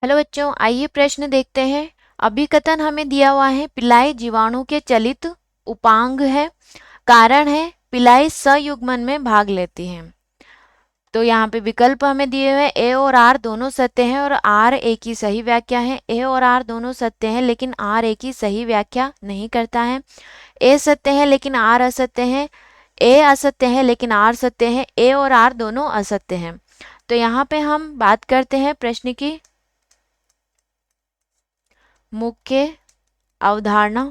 Hello बच्चों, आइए प्रश्न देखते हैं। अभिकथन हमें दिया हुआ है, पिलाई जीवाणु के चलित उपांग है। कारण है पिलाई सयुग्मन में भाग लेती है। तो यहाँ पे विकल्प हमें दिए हुए ए और आर दोनों सत्य हैं और आर ए की सही व्याख्या है। ए और आर दोनों सत्य हैं लेकिन आर ए की सही व्याख्या नहीं करता है। ए सत्य है लेकिन आर असत्य है। ए असत्य है लेकिन आर सत्य है। ए और आर दोनों असत्य हैं। तो यहाँ पे हम बात करते हैं प्रश्न की मुख्य अवधारणा।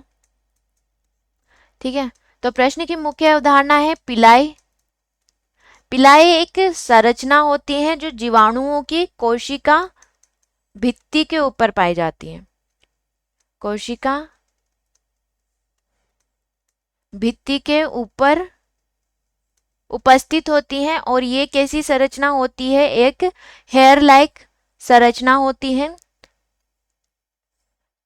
ठीक है, तो प्रश्न की मुख्य अवधारणा है पिलाई। पिलाई एक संरचना होती है जो जीवाणुओं की कोशिका भित्ति के ऊपर पाई जाती है। कोशिका भित्ति के ऊपर उपस्थित होती है और ये कैसी संरचना होती है? एक हेयर लाइक संरचना होती है।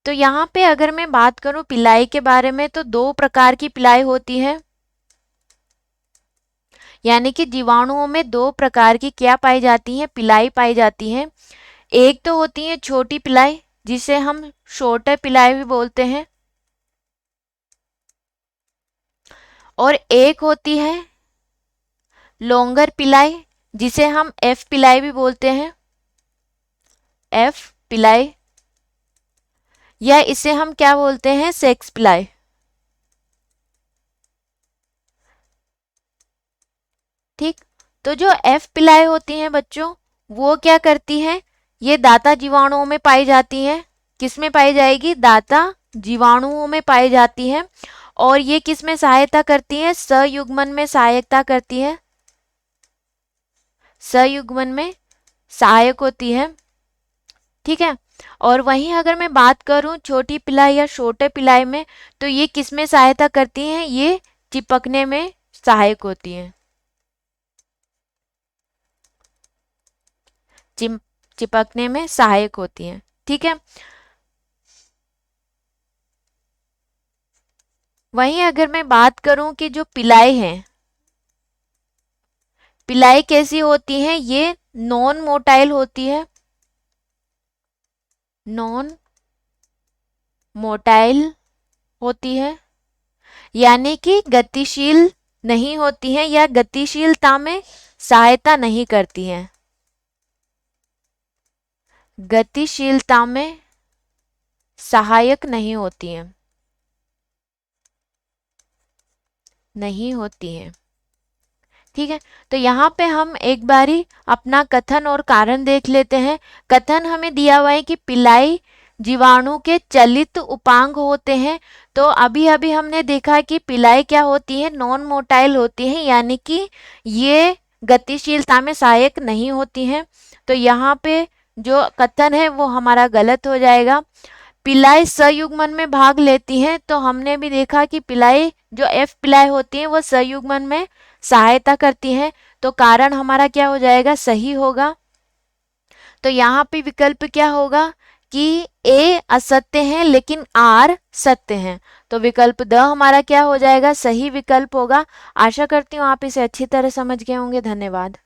तो यहाँ पे अगर मैं बात करूं पिलाई के बारे में तो दो प्रकार की पिलाई होती है, यानी कि जीवाणुओं में दो प्रकार की क्या पाई जाती है? पिलाई पाई जाती है। एक तो होती है छोटी पिलाई जिसे हम शॉर्टर पिलाई भी बोलते हैं, और एक होती है लॉन्गर पिलाई जिसे हम एफ पिलाई भी बोलते हैं। एफ पिलाई, या इसे हम क्या बोलते हैं? सेक्स पिलाई। ठीक, तो जो एफ पिलाई होती हैं बच्चों, वो क्या करती हैं? ये दाता जीवाणुओं में पाई जाती हैं। किस में पाई जाएगी? दाता जीवाणुओं में पाई जाती है। और ये किस में सहायता करती है? सयुग्मन में सहायता करती है। सयुग्मन में सहायक होती है। ठीक है, और वहीं अगर मैं बात करूं छोटी पिलाई या छोटे पिलाई में, तो ये किस में सहायता करती हैं? ये चिपकने में सहायक होती हैं। चिपकने में सहायक होती हैं। ठीक है, वहीं अगर मैं बात करूं कि जो पिलाई है, पिलाई कैसी होती है? ये नॉन मोटाइल होती है। नॉन मोटाइल होती है, यानी कि गतिशील नहीं होती है या गतिशीलता में सहायता नहीं करती है। गतिशीलता में सहायक नहीं होती है, नहीं होती है। ठीक है, तो यहाँ पे हम एक बारी अपना कथन और कारण देख लेते हैं। कथन हमें दिया हुआ है कि पिलाई जीवाणु के चलित उपांग होते हैं। तो अभी अभी हमने देखा कि पिलाई क्या होती है? नॉन मोटाइल होती है, यानी कि ये गतिशीलता में सहायक नहीं होती हैं। तो यहाँ पे जो कथन है वो हमारा गलत हो जाएगा। पिलाई सयुग्मन में भाग लेती हैं, तो हमने भी देखा कि पिलाई जो एफ पिलाई होती है वो सयुग्मन में सहायता करती है। तो कारण हमारा क्या हो जाएगा? सही होगा। तो यहाँ पे विकल्प क्या होगा कि ए असत्य है लेकिन आर सत्य है। तो विकल्प द हमारा क्या हो जाएगा? सही विकल्प होगा। आशा करती हूँ आप इसे अच्छी तरह समझ गए होंगे। धन्यवाद।